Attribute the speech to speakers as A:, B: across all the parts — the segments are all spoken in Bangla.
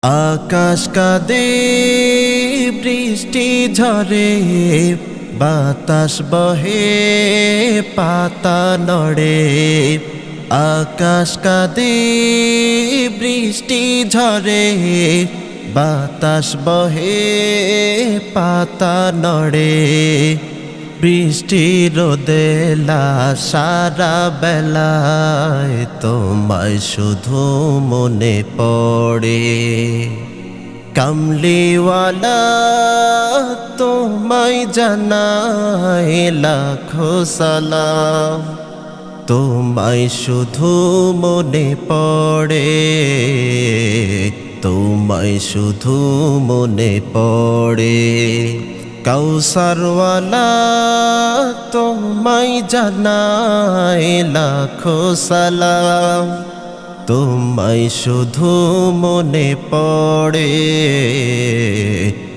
A: আকাশ কাঁদে বৃষ্টি ঝরে বাতাস বহে পাতা নড়ে। আকাশ কাঁদে বৃষ্টি ঝরে বাতাস বহে পাতা নড়ে। বৃষ্টি রোদেলা সারা বেলায় তোমায় শুধু মনে পড়ে। কামলিওয়ালা তোমায় জানাই লাখো সালাম, তোমায় শুধু মনে পড়ে, তোমায় শুধু মনে পড়ে। কাউসারওয়ালা তোমায় জানাই লাখো সালাম, তোমায় শুধু মনে পড়ে,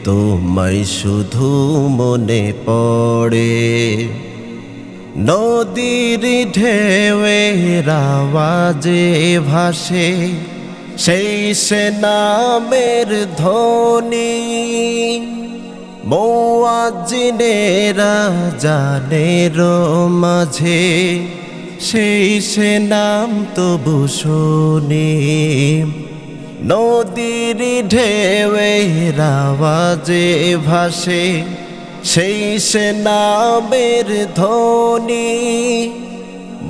A: তোমায় শুধু মনে পড়ে। নদীর ঢেউয়ের আওয়াজে ভাসে সেই সে নামের ধ্বনি। মুয়াজ্জিনেরা জানের মাঝে সেই সে নাম তবু শুনি। নদীর ঢেউয়ের আওয়াজে ভাসে সেই সে নামের ধ্বনি।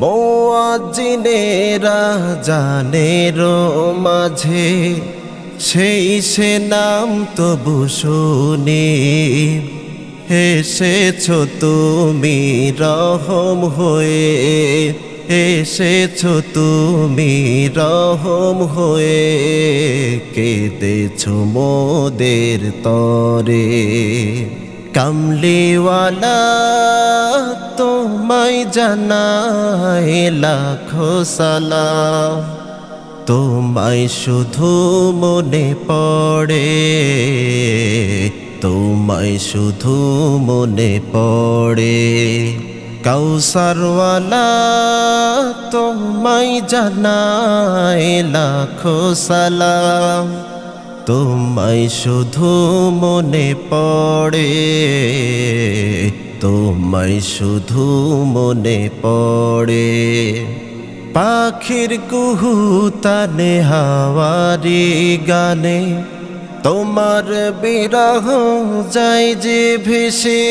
A: মুয়াজ্জিনেরা জানের মাঝে সেই সে নাম তবু শুনি। এসেছো তুমি রহম হয়ে, এসেছো তুমি রহম হয়ে, কেঁদেছো মোদের তরে। কামলিওয়ালা তোমায় জানাই লাখো সালাম, তোমায় শুধু মনে পড়ে, তোমায় শুধু মনে পড়ে। কাউসারওয়ালা তোমায় জানাই লাখো সালাম, তোমায় শুধু মনে পড়ে, তোমায় শুধু মনে পড়ে। পাখির কুহুতানে হাওয়ারি গানে তোমার বিরহ যায় যে ভেসে।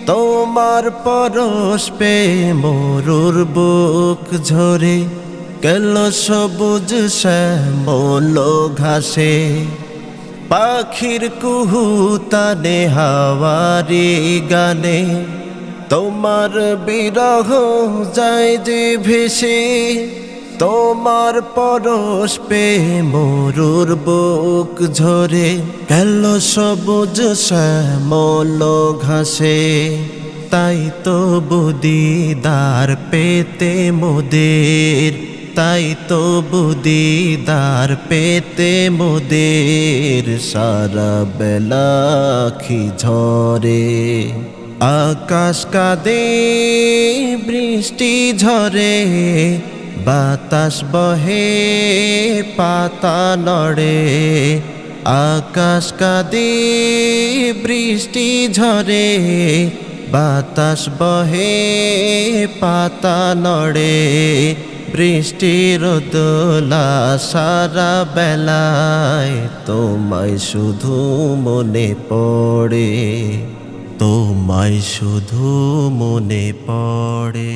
A: তোমার পরশ পে মরুর বুক ঝরে গেল সবুজ শ্যামল ঘাসে। পাখির কুহুতানে হাওয়ারি গানে তোমার বিরহ যায় যে ভেসে। তোমার পরশ পে মরুর বুক ঝরে গেল সবুজ শ্যামল ঘাসে। তাই তো বুদিদার পেতে মোদের, তাই তো বুদিদার পেতে মোদের সারা বেলা আখি ঝরে। আকাশ কাঁদে বৃষ্টি ঝরে বাতাস বহে পাতা নড়ে। আকাশ কাঁদে বৃষ্টি ঝরে বাতাস বহে পাতা নড়ে। বৃষ্টির দোলা সারা বেলায় তোমায় শুধু মনে পড়ে, তোমায় শুধু মনে পড়ে।